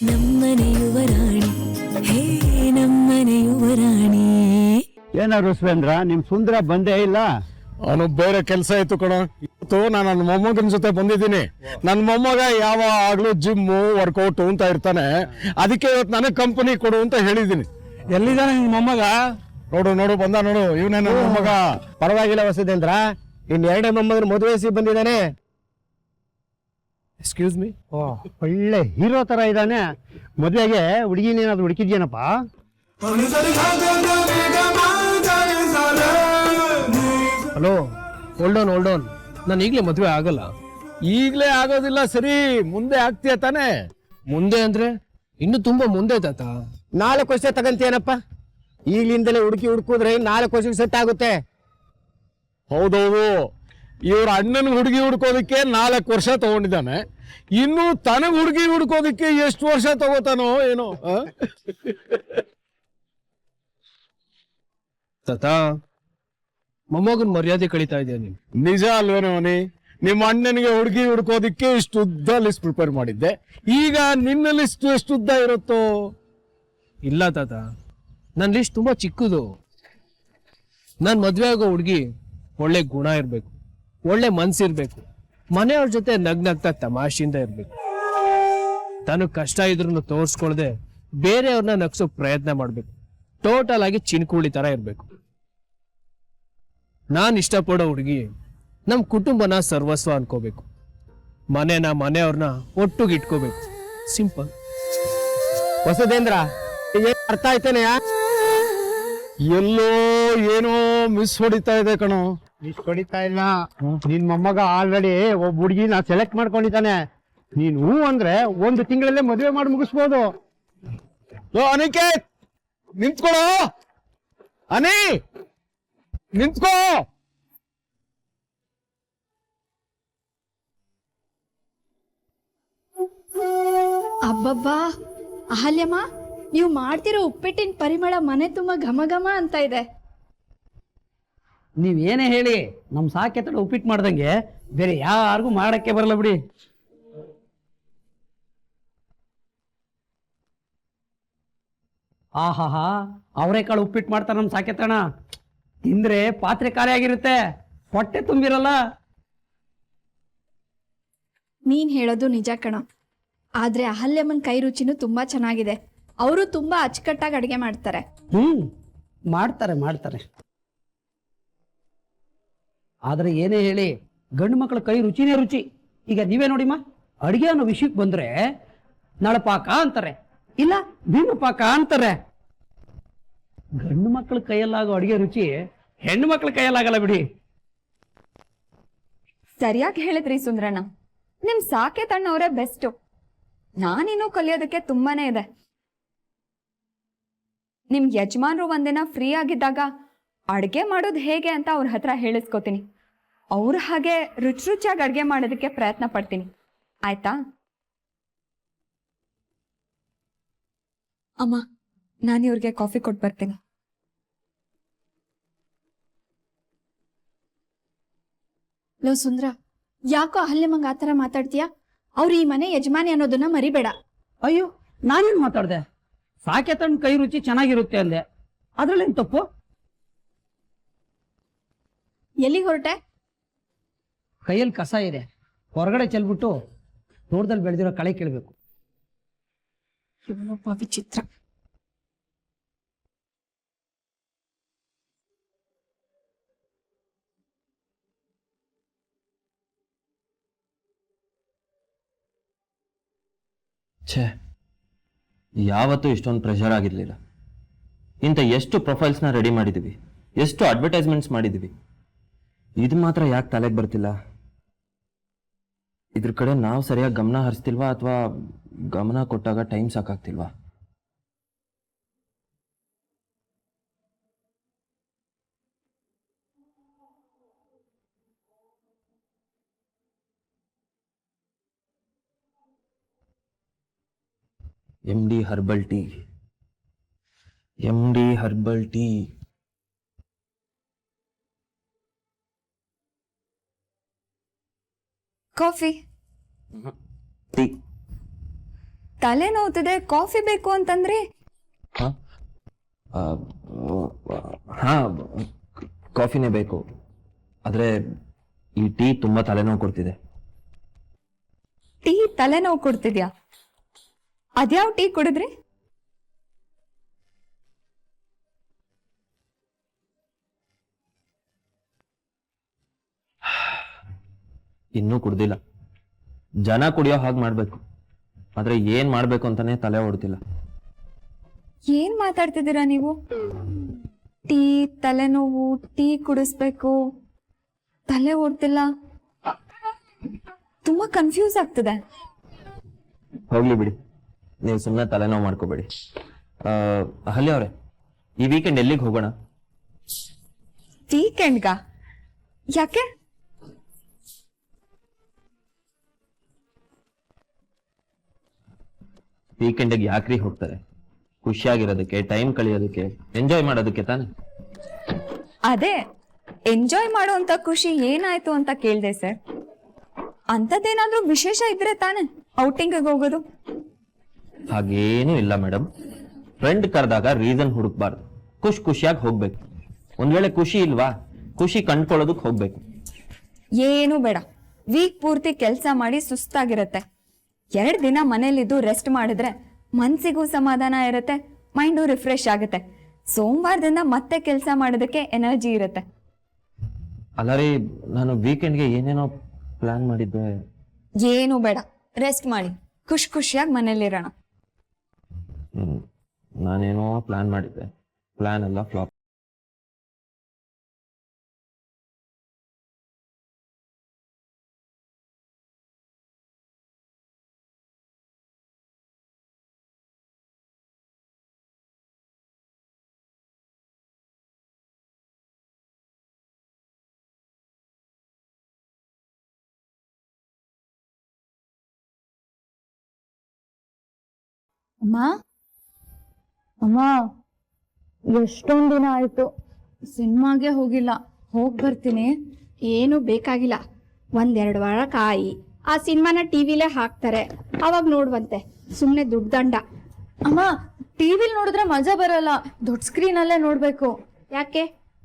ನಮ್ಮನೆ ಯುವರಾಣಿ ಹೇ ನಮ್ಮನೆ ಯುವರಾಣಿ. ಏನ ರುಸ್ವೇಂದ್ರ, ನಿಮ್ ಸುಂದರ ಬಂದೇ ಇಲ್ಲ? ಅವನು ಬೇರೆ ಕೆಲಸ ಇತ್ತು ಕಣ. ಇವತ್ತು ನಾನು ನನ್ನ ಮೊಮ್ಮಗನ ಜೊತೆ ಬಂದಿದ್ದೀನಿ. ನನ್ನ ಮೊಮ್ಮಗ ಯಾವಾಗ್ಲೂ ಜಿಮ್ಮು ವರ್ಕೌಟ್ ಅಂತ ಇರ್ತಾನೆ. ಅದಕ್ಕೆ ಇವತ್ತು ನನಗೆ ಕಂಪನಿ ಕೊಡು ಅಂತ ಹೇಳಿದ್ದೀನಿ. ಎಲ್ಲಿದ್ದಾನೆ ನಿಮ್ ಮೊಮ್ಮಗ? ನೋಡು ನೋಡು ಬಂದ ನೋಡು, ಇವನೇ ನನ್ನ ಮೊಮ್ಮಗ. ಪರವಾಗಿಲ್ಲ ವಸುದೇಂದ್ರ, ಇನ್ ಎರಡನೇ ಮೊಮ್ಮಗನ ಮದುವೆ ಬಂದಿದ್ದಾನೆ. Excuse me. ಒಳ್ಳೆ ಹೀರೋ ತರ ಇದ್ದಾನೆ. ಮದುವೆಗೆ ಹುಡುಗಿನೇನಾದ್ರು ಹುಡುಕಿದ್ಯೇನಪ್ಪ? Hello, hold on. ನಾನು ಈಗಲೇ ಮದುವೆ ಆಗಲ್ಲ. ಈಗ್ಲೇ ಆಗೋದಿಲ್ಲ, ಸರಿ ಮುಂದೆ ಆಗ್ತೀಯ ತಾನೆ? ಮುಂದೆ ಅಂದ್ರೆ ಇನ್ನು ತುಂಬಾ ಮುಂದೆ ತಾತ. 4 ವರ್ಷ ತಗಂತೇನಪ್ಪ? ಈಗ್ಲಿಂದಲೇ ಹುಡುಕಿದ್ರೆ 4 ವರ್ಷಕ್ಕೆ ಸೆಟ್ ಆಗುತ್ತೆ. ಹೌದೌದು, ಇವ್ರ ಅಣ್ಣನ ಹುಡುಗಿ ಹುಡ್ಕೋದಕ್ಕೆ 4 ವರ್ಷ ತಗೊಂಡಿದ್ದಾನೆ. ಇನ್ನು ತನಗ್ ಹುಡುಗಿ ಹುಡ್ಕೋದಕ್ಕೆ ಎಷ್ಟು ವರ್ಷ ತಗೋತಾನೋ ಏನೋ. ತಾತ, ಮೊಮ್ಮಗನ್ ಮರ್ಯಾದೆ ಕಳೀತಾ ಇದೆಯಾ ನೀನು? ನಿಜ ಅಲ್ವೇನೋ ಅವನಿ? ನಿಮ್ಮ ಅಣ್ಣನಿಗೆ ಹುಡುಗಿ ಹುಡ್ಕೋದಿಕ್ಕೆ ಇಷ್ಟು ಉದ್ದ ಲಿಸ್ಟ್ ಪ್ರಿಪೇರ್ ಮಾಡಿದ್ದೆ. ಈಗ ನಿನ್ನ ಲಿಸ್ಟ್ ಎಷ್ಟು ಉದ್ದ ಇರುತ್ತೋ? ಇಲ್ಲ ತಾತ, ನನ್ನ ಲಿಸ್ಟ್ ತುಂಬಾ ಚಿಕ್ಕದು. ನಾನ್ ಮದ್ವೆ ಆಗೋ ಹುಡುಗಿ ಒಳ್ಳೆ ಗುಣ ಇರ್ಬೇಕು, ಒಳ್ಳೆ ಮನ್ಸಿರ್ಬೇಕು, ಮನೆಯವ್ರ ಜೊತೆ ನಗ್ನಗ್ತಾ ತಮಾಷೆಯಿಂದ ಇರ್ಬೇಕು. ತನಗ್ ಕಷ್ಟ ಇದ್ರೂ ತೋರ್ಸ್ಕೊಳ್ದೆ ಬೇರೆಯವ್ರನ್ನ ನಗ್ಸೋ ಪ್ರಯತ್ನ ಮಾಡ್ಬೇಕು. ಟೋಟಲ್ ಆಗಿ ಚಿನ್ಕುಳಿ ತರ ಇರ್ಬೇಕು. ನಾನ್ ಇಷ್ಟಪಡೋ ಹುಡುಗಿ ನಮ್ ಕುಟುಂಬನ ಸರ್ವಸ್ವ ಅನ್ಕೋಬೇಕು. ಮನೆಯವ್ರನ್ನ ಒಟ್ಟಿಗೆ ಇಟ್ಕೋಬೇಕು. ಸಿಂಪಲ್. ವಸುದೇಂದ್ರ, ಅರ್ಥ ಆಯ್ತೇನೆ? ಎಲ್ಲೋ ಏನೋ ಮಿಸ್ ಹೊಡಿತಾ ಇದೆ ಕಣೋ. ಇಷ್ಟು ಹೊಡಿತಾ ಇಲ್ಲ. ನಿನ್ ಮೊಮ್ಮಗ ಆಲ್ರೆಡಿ ಒಬ್ಬ ಹುಡುಗಿನ ಸೆಲೆಕ್ಟ್ ಮಾಡ್ಕೊಂಡಿದ್ದಾನೆ. ನೀನ್ ಹೂ ಅಂದ್ರೆ 1 ತಿಂಗಳಲ್ಲೇ ಮದುವೆ ಮಾಡಿ ಮುಗಿಸ್ಬೋದು. ಅನಿಕೇತ್, ನಿಂತ್ಕೊಳ್ಳೋ. ಅನಿ, ನಿಂತ್ಕೋ. ಅಬ್ಬಬ್ಬಾ, ಅಹಲ್ಯಮ್ಮ, ನೀವು ಮಾಡ್ತಿರೋ ಉಪ್ಪಿಟ್ಟಿನ ಪರಿಮಳ ಮನೆ ತುಂಬಾ ಘಮ ಘಮ ಅಂತ ಇದೆ. ನೀವೇನೇ ಹೇಳಿ, ನಮ್ ಸಾಕೆತ್ತಡ ಉಪ್ಪಿಟ್ಟು ಮಾಡ್ದಂಗೆ ಬೇರೆ ಯಾರಿಗೂ ಮಾಡಕ್ಕೆ ಬರಲ್ಲ ಬಿಡಿ. ಆಹಾಹಾ, ಅವರೇಕಾಳು ಉಪ್ಪಿಟ್ಟು ಮಾಡ್ತಾರ ನಮ್ ಸಾಕೆತ್ತಣ. ತಿಂದ್ರೆ ಪಾತ್ರೆ ಖಾಲಿ ಆಗಿರುತ್ತೆ, ಹೊಟ್ಟೆ ತುಂಬಿರಲ್ಲ. ನೀನ್ ಹೇಳೋದು ನಿಜ ಕಣ. ಆದ್ರೆ ಅಹಲ್ಯಮ್ಮನ ಕೈ ರುಚಿನೂ ತುಂಬಾ ಚೆನ್ನಾಗಿದೆ. ಅವರು ತುಂಬಾ ಅಚ್ಚುಕಟ್ಟಾಗಿ ಅಡಿಗೆ ಮಾಡ್ತಾರೆ. ಮಾಡ್ತಾರೆ. ಆದ್ರೆ ಏನೇ ಹೇಳಿ, ಗಂಡು ಮಕ್ಕಳ ಕೈ ರುಚಿನೇ ರುಚಿ. ಈಗ ನೀವೇ ನೋಡಿಮ್ಮ, ಅಡಿಗೆ ಅನ್ನೋ ವಿಷಯಕ್ಕೆ ಬಂದ್ರೆ ನಳಪಾಕ ಅಂತಾರೆ, ಇಲ್ಲ ಭೀಮಪಾಕ ಅಂತಾರೆ. ಗಂಡು ಮಕ್ಕಳ ಕೈಯಲ್ಲಾಗೋ ಅಡಿಗೆ ರುಚಿ ಹೆಣ್ಣು ಮಕ್ಕಳ ಕೈಯಲ್ಲಾಗಲ್ಲ ಬಿಡಿ. ಸರಿಯಾಗಿ ಹೇಳಿದ್ರಿ ಸುಂದ್ರಣ್ಣ. ನಿಮ್ ಸಾಕೆತಣ್ಣವರೇ ಬೆಸ್ಟ್. ನಾನಿನ್ನೂ ಕಲಿಯೋದಕ್ಕೆ ತುಂಬಾನೇ ಇದೆ. ನಿಮ್ ಯಜಮಾನ್ರು ಒಂದಿನ ಫ್ರೀ ಆಗಿದ್ದಾಗ ಅಡ್ಗೆ ಮಾಡೋದು ಹೇಗೆ ಅಂತ ಅವ್ರ ಹತ್ರ ಹೇಳಿಸ್ಕೋತೀನಿ. ಅವ್ರ ಹಾಗೆ ರುಚಿಯಾಗಿ ಅಡ್ಗೆ ಮಾಡೋದಕ್ಕೆ ಪ್ರಯತ್ನ ಪಡ್ತೀನಿ. ಆಯ್ತಾ? ಅಮ್ಮ, ನಾನು ಇವ್ರಿಗೆ ಕಾಫಿ ಕೊಟ್ಟು ಬರ್ತೀನಿ. ಲೋ ಸುಂದ್ರ, ಯಾಕೋ ಅಹಲ್ಯಮ್ಮಂಗ ಆತರ ಮಾತಾಡ್ತೀಯಾ? ಅವ್ರು ಈ ಮನೆ ಯಜಮಾನಿ ಅನ್ನೋದನ್ನ ಮರಿಬೇಡ. ಅಯ್ಯೋ, ನಾನೇನು ಮಾತಾಡ್ದೆ? ಸಾಕೆತಣ್ಣ ಕೈ ರುಚಿ ಚೆನ್ನಾಗಿರುತ್ತೆ ಅಂದೆ, ಅದ್ರಲ್ಲೇನು ತಪ್ಪು? ಎಲ್ಲಿಗೆ ಹೊರಟೆ? ಕೈಯಲ್ಲಿ ಕಸ ಇದೆ, ಹೊರಗಡೆ ಚೆಲ್ಬಿಟ್ಟು ತೋಟದಲ್ಲಿ ಬೆಳೆದಿರೋ ಕಳೆ ಕೀಳ್ಬೇಕು. ಇವನೊಬ್ಬ ವಿಚಿತ್ರ. ಛೇ, ಯಾವತ್ತೂ ಇಷ್ಟೊಂದು ಪ್ರೆಷರ್ ಆಗಿರಲಿಲ್ಲ. ಇಂಥ ಎಷ್ಟು ಪ್ರೊಫೈಲ್ಸ್ನ ರೆಡಿ ಮಾಡಿದ್ದೀವಿ, ಎಷ್ಟು ಅಡ್ವರ್ಟೈಸ್ಮೆಂಟ್ಸ್ ಮಾಡಿದ್ದೀವಿ. ಇದು ಮಾತ್ರ ಯಾಕೆ ತಲೆಗೆ ಬರ್ತಿಲ್ಲ? ಇದ್ರ ಕಡೆ ನಾವು ಸರಿಯಾಗಿ ಗಮನ ಹರಿಸ್ತಿಲ್ವಾ, ಅಥವಾ ಗಮನ ಕೊಟ್ಟಾಗ ಟೈಮ್ ಸಾಕಾಗ್ತಿಲ್ವಾ? MD herbal tea, MD herbal tea. Coffee? Tea. ತಲೆ ನೋವ್ತಿದೆ, ಕಾಫಿ ಬೇಕು ಅಂತಂದ್ರಿ. ಹಾ ಹಾ ಕಾಫಿನೇ ಬೇಕು, ಆದರೆ ಈ ಟೀ ತುಂಬ ತಲೆನೋವು ಕೊಡ್ತಿದೆ. ಟೀ ತಲೆನೋವು ಕೊಡ್ತಿದ್ಯಾ? ಅದ್ಯಾವ ಟೀ ಕುಡಿದ್ರಿ? ಇನ್ನೂ ಕುಡ್ದಿಲ್ಲ. ಜನ ಕುಡಿಯೋ ಹಾಗೆ ಮಾಡ್ಬೇಕು, ಆದ್ರೆ ಏನ್ ಮಾಡ್ಬೇಕು ಅಂತಾನೆ ತಲೆ ಓಡ್ತಿಲ್ಲ. ಏನ್ ಮಾತಾಡ್ತಿದ್ದೀರಾ ನೀವು? ಟೀ ತಲೆನೋವು, ಟೀ ಕುಡಿಸ್ಬೇಕು, ತಲೆ ಓಡ್ತಿಲ್ಲ, ತುಂಬಾ ಕನ್ಫ್ಯೂಸ್ ಆಗ್ತದೆ. ಹೋಗ್ಲಿ ಬಿಡಿ, ನೀವು ಸುಮ್ಮನೆ ತಲೆನೋವು ಮಾಡ್ಕೋಬೇಡಿ. ಅಹಲ್ಯ ಅವ್ರೆ, ಈ ವೀಕೆಂಡ್ ಎಲ್ಲಿಗೆ ಹೋಗೋಣ? ವೀಕೆಂಡ್ಗಾ? ಯಾಕೆ? ವೀಕೆಂಡ್ಗೆ ಯಾಕ್ರಿ ಹೋಗ್ತಾರೆ? ಖುಷಿಯಾಗಿರೋದಕ್ಕೆ, ಟೈಮ್ ಕಳಿಯೋದಕ್ಕೆ, ಎಂಜಾಯ್ ಮಾಡೋದಕ್ಕೆ ತಾನೆ. ಅದೇ ಎಂಜಾಯ್ ಮಾಡುವಂತ ಖುಷಿ ಏನಾಯ್ತು ಅಂತ ಕೇಳ್ದೆ ಸರ್. ಅಂಥದ್ದೇನಾದ್ರೂ ವಿಶೇಷ ಇದ್ರೆ ತಾನೆ ಔಟಿಂಗ್ ಹೋಗೋದು. ಹಾಗೇನೂ ಇಲ್ಲ ಮೇಡಮ್. ಫ್ರೆಂಡ್ ಕರೆದಾಗ ರೀಸನ್ ಹುಡುಕ್ಬಾರ್ದು, ಖುಷಿಯಾಗಿ ಹೋಗ್ಬೇಕು. ಒಂದ್ ವೇಳೆ ಖುಷಿ ಇಲ್ವಾ, ಖುಷಿ ಕಂಡ್ಕೊಳ್ಳೋದಕ್ಕೆ ಹೋಗ್ಬೇಕು. ಏನು ಬೇಡ, ವೀಕ್ ಪೂರ್ತಿ ಕೆಲಸ ಮಾಡಿ ಸುಸ್ತಾಗಿರತ್ತೆ. 2 ದಿನ ಮನೇಲಿದ್ದು ರೆಸ್ಟ್ ಮಾಡಿದ್ರೆ ಮನ್ಸಿಗೂ ಸಮಾಧಾನ ಇರುತ್ತೆ, ಮೈಂಡು ರಿಫ್ರೆಶ್ ಆಗುತ್ತೆ. ಸೋಮವಾರದಿಂದ ಮತ್ತೆ ಕೆಲಸ ಮಾಡೋದಕ್ಕೆ ಎನರ್ಜಿ ಇರುತ್ತೆ. ಅಲ್ಲ ರೀ, ನಾನು ವೀಕೆಂಡ್ಗೆ ಏನೇನೋ ಪ್ಲಾನ್ ಮಾಡಿದ್ದೆ. ಏನು ಬೇಡ, ರೆಸ್ಟ್ ಮಾಡಿ ಖುಷಿಯಾಗಿ ಮನೇಲಿರೋಣ. ನಾನೇನೋ ಪ್ಲಾನ್ ಮಾಡಿದ್ದೆ, ಪ್ಲಾನ್ ಎಲ್ಲ ಫ್ಲಾಪ್. ಅಮ್ಮ ಅಮ್ಮ, ಎಷ್ಟೊಂದ್ ದಿನ ಆಯ್ತು ಸಿನಿಮಾಗೆ ಹೋಗಿಲ್ಲ, ಹೋಗ್ ಬರ್ತೀನಿ. ಏನು ಬೇಕಾಗಿಲ್ಲ, 1-2 ವಾರ ಕಾಯಿ, ಆ ಸಿನಿಮಾನ ಟಿವಿಲೇ ಹಾಕ್ತಾರೆ, ಅವಾಗ ನೋಡುವಂತೆ. ಸುಮ್ಮನೆ ದುಡ್ಡು ದಂಡ. ಅಮ್ಮ, ಟಿವಿಲ್ ನೋಡಿದ್ರೆ ಮಜಾ ಬರಲ್ಲ, ದೊಡ್ಡ ಸ್ಕ್ರೀನ್ ಅಲ್ಲೇ ನೋಡ್ಬೇಕು. ಯಾಕೆ?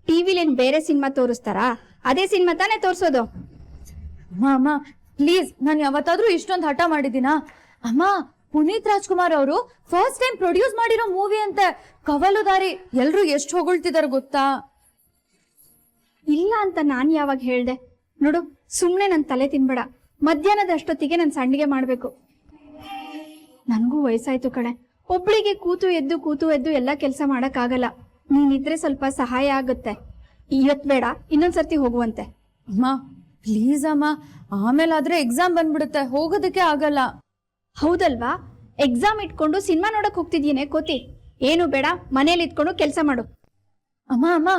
ಟಿವಿಲೇನು ಬೇರೆ ಸಿನಿಮಾ ತೋರಿಸ್ತಾರಾ? ಅದೇ ಸಿನಿಮಾ ತಾನೇ ತೋರಿಸೋದು. ಅಮ್ಮ ಪ್ಲೀಸ್, ನಾನು ಯಾವತ್ತಾದ್ರೂ ಇಷ್ಟೊಂದು ಹಠ ಮಾಡಿದ್ದೀನಾ? ಅಮ್ಮ, ಪುನೀತ್ ರಾಜ್ಕುಮಾರ್ ಅವರು ಫಸ್ಟ್ ಟೈಮ್ ಪ್ರೊಡ್ಯೂಸ್ ಮಾಡಿರೋ ಮೂವಿ ಅಂತೆ, ಕವಲುದಾರಿ. ಎಲ್ರು ಎಷ್ಟು ಹೊಗಳ್ತಿದಾರೆ ಗೊತ್ತಾ? ಇಲ್ಲ ಅಂತ ನಾನು ಯಾವಾಗ ಹೇಳ್ದೆ? ನೋಡು, ಸುಮ್ಮನೆ ನನ್ನ ತಲೆ ತಿನ್ಬೇಡ. ಮಧ್ಯಾಹ್ನದ ಅಷ್ಟೊತ್ತಿಗೆ ನಾನು ಸಂಡಿಗೆ ಮಾಡಬೇಕು. ನನಗೂ ವಯಸ್ಸಾಯ್ತು ಕಣೆ, ಒಬ್ಳಿಗೆ ಕೂತು ಎದ್ದು ಎಲ್ಲ ಕೆಲಸ ಮಾಡೋಕ್ಕಾಗಲ್ಲ. ನೀನಿದ್ರೆ ಸ್ವಲ್ಪ ಸಹಾಯ ಆಗುತ್ತೆ. ಇವತ್ತು ಬೇಡ, ಇನ್ನೊಂದ್ಸರ್ತಿ ಹೋಗುವಂತೆ. ಅಮ್ಮ ಪ್ಲೀಸ್ ಅಮ್ಮ, ಆಮೇಲಾದ್ರೆ ಎಕ್ಸಾಮ್ ಬಂದ್ಬಿಡುತ್ತೆ, ಹೋಗೋದಕ್ಕೆ ಆಗಲ್ಲ. ಹೌದಲ್ವಾ? ಎಕ್ಸಾಮ್ ಇಟ್ಕೊಂಡು ಸಿನಿಮಾ ನೋಡಕ್ ಹೋಗ್ತಿದ್ಯೇನೆ ಕೋತಿ? ಏನು ಬೇಡ, ಮನೇಲಿ ಇದ್ಕೊಂಡು ಕೆಲಸ ಮಾಡು. ಅಮ್ಮ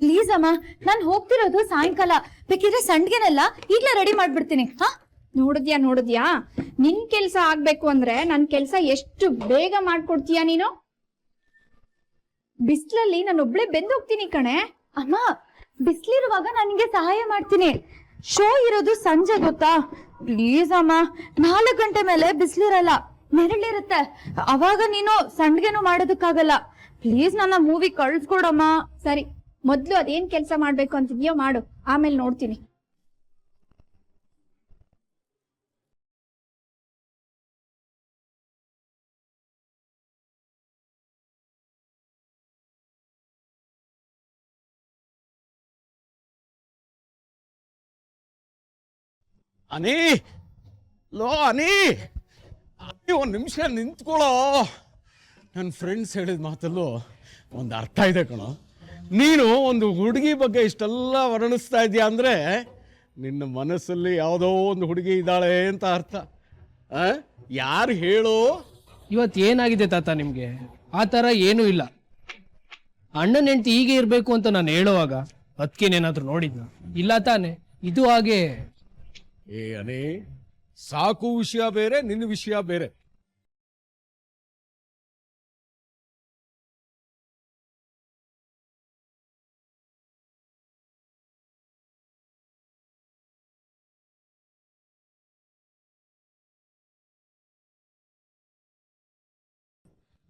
ಪ್ಲೀಸ್ ಅಮ್ಮ, ನಾನು ಹೋಗ್ತಿರೋದು ಸಾಯಂಕಾಲ. ಬೇಕಿದ್ರೆ ಸಂಡ್ಗೆನೆಲ್ಲ ಈಗ್ಲೇ ರೆಡಿ ಮಾಡ್ಬಿಡ್ತೀನಿ. ಹಾ, ನೋಡಿದ್ಯಾ, ನಿನ್ ಕೆಲ್ಸ ಆಗ್ಬೇಕು ಅಂದ್ರೆ ನನ್ ಕೆಲ್ಸ ಎಷ್ಟು ಬೇಗ ಮಾಡ್ಕೊಡ್ತೀಯ ನೀನು? ಬಿಸ್ಲಲ್ಲಿ ನಾನು ಒಬ್ಳೆ ಬೆಂದೋಗ್ತೀನಿ ಕಣೆ. ಅಮ್ಮ, ಬಿಸ್ಲಿರುವಾಗ ನನಗೆ ಸಹಾಯ ಮಾಡ್ತೀನಿ. ಶೋ ಇರೋದು ಸಂಜೆ ಗೊತ್ತಾ? ಪ್ಲೀಸ್ ಅಮ್ಮ, 4 ಗಂಟೆ ಮೇಲೆ ಬಿಸ್ಲಿರಲ್ಲ, ನೆರಳಿರುತ್ತೆ. ಅವಾಗ ನೀನು ಸಂಡ್ಗೆನೂ ಮಾಡೋದಕ್ಕಾಗಲ್ಲ. ಪ್ಲೀಸ್ ನನ್ನ ಮೂವಿ ಕಳ್ಸ್ಕೊಡಮ್ಮ. ಸರಿ, ಮೊದ್ಲು ಅದೇನ್ ಕೆಲ್ಸ ಮಾಡ್ಬೇಕು ಅಂತಿದ್ಯೋ ಮಾಡು, ಆಮೇಲೆ ನೋಡ್ತೀನಿ. ಅನಿ, ಅನಿ, ಒಂದು ನಿಮಿಷ ನಿಂತ್ಕೊಳ್ಳೋ. ನನ್ನ ಫ್ರೆಂಡ್ಸ್ ಹೇಳಿದ ಮಾತಲ್ಲೂ ಒಂದು ಅರ್ಥ ಇದೆ ಕಣೋ. ನೀನು ಒಂದು ಹುಡುಗಿ ಬಗ್ಗೆ ಇಷ್ಟೆಲ್ಲ ವರ್ಣಿಸ್ತಾ ಇದೆಯಾ ಅಂದರೆ ನಿನ್ನ ಮನಸ್ಸಲ್ಲಿ ಯಾವುದೋ ಒಂದು ಹುಡುಗಿ ಇದ್ದಾಳೆ ಅಂತ ಅರ್ಥ. ಯಾರು ಹೇಳು? ಇವತ್ತು ಏನಾಗಿದೆ ತಾತ ನಿಮ್ಗೆ? ಆ ಥರ ಏನೂ ಇಲ್ಲ. ಅಣ್ಣನ ಹೆಂಡತಿ ಹೀಗೆ ಇರಬೇಕು ಅಂತ ನಾನು ಹೇಳುವಾಗ ಅದಕ್ಕೇನೇನಾದ್ರೂ ನೋಡಿದ್ನ? ಇಲ್ಲ ತಾನೆ. ಇದು ಹಾಗೆ. ಅನೇ, ಸಾಕು ವಿಷಯ ಬೇರೆ, ನಿನ್ನ ವಿಷಯ ಬೇರೆ.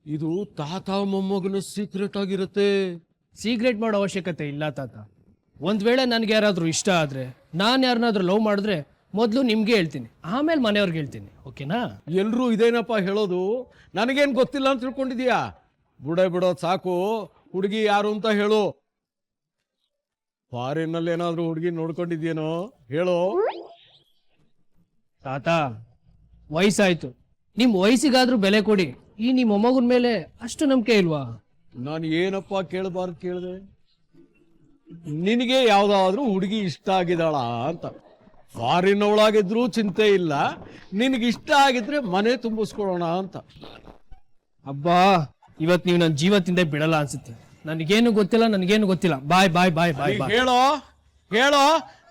ಇದು ತಾತ ಮೊಮ್ಮಗನ ಸೀಕ್ರೆಟ್ ಆಗಿರುತ್ತೆ. ಸೀಕ್ರೆಟ್ ಮಾಡೋ ಅವಶ್ಯಕತೆ ಇಲ್ಲ ತಾತ. ಒಂದ್ ವೇಳೆ ನನ್ಗೆ ಯಾರಾದ್ರೂ ಇಷ್ಟ ಆದ್ರೆ, ನಾನು ಯಾರನ್ನಾದ್ರೂ ಲವ್ ಮಾಡಿದ್ರೆ ಮೊದಲು ನಿಮ್ಗೆ ಹೇಳ್ತೀನಿ, ಆಮೇಲೆ ಮನೆಯವ್ರಿಗೆ ಹೇಳ್ತೀನಿ. ಓಕೆನಾ? ಎಲ್ರೂ ಇದೇನಪ್ಪ ಹೇಳೋದು, ನನಗೇನು ಗೊತ್ತಿಲ್ಲ ಅಂತ ತಿಳ್ಕೊಂಡಿದೀಯಾ? ಬಿಡೋದು ಸಾಕು. ಹುಡುಗಿ ಯಾರು ಅಂತ ಹೇಳು. ಫಾರಿನ್ನಲ್ಲಿ ಏನಾದ್ರೂ ಹುಡುಗಿ ನೋಡ್ಕೊಂಡಿದ್ಯೇನೋ ಹೇಳು. ತಾತ, ವಯಸ್ಸಾಯ್ತು, ನಿಮ್ ವಯಸ್ಸಿಗಾದ್ರೂ ಬೆಲೆ ಕೊಡಿ. ಈ ನಿಮ್ಮ ಮೊಮ್ಮಗನ ಮೇಲೆ ಅಷ್ಟು ನಂಬಿಕೆ ಇಲ್ವಾ? ನಾನು ಏನಪ್ಪ ಕೇಳಬಾರ್ದು ಕೇಳಿದೆ? ನಿನಗೆ ಯಾವ್ದಾದ್ರೂ ಹುಡುಗಿ ಇಷ್ಟ ಆಗಿದ್ದಾಳ ಅಂತ. ಫಾರಿನ್ ಅವಳಾಗಿದ್ರು ಚಿಂತೆ ಇಲ್ಲ, ನಿನಗೆ ಇಷ್ಟ ಆಗಿದ್ರೆ ಮನೆ ತುಂಬಿಸ್ಕೊಳ್ಳೋಣ ಅಂತ. ಅಬ್ಬಾ, ಇವತ್ ನೀವು ನನ್ನ ಜೀವತ್ತಿಂದ ಬಿಡಲ್ಲ ಅನ್ಸುತ್ತೆ. ನನಗೇನು ಗೊತ್ತಿಲ್ಲ. ಬಾಯ್ ಬಾಯ್ ಬಾಯ್ ಬಾಯ್ ಬಾಯ್. ಹೇಳೋ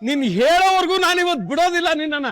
ನೀನ್ ಹೇಳೋವರೆಗೂ ನಾನಿವತ್ತು ಬಿಡೋದಿಲ್ಲ ನಿನ್ನ.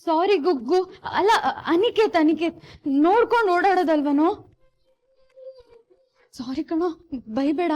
ಸಾರಿ ಗುಗ್ಗು. ಅಲ್ಲ, ಅನಿಕೇತ್ ನೋಡ್ಕೊಂಡು ಓಡಾಡೋದಲ್ವನೋ? ಸಾರಿ ಕಣೋ, ಬೈಬೇಡ.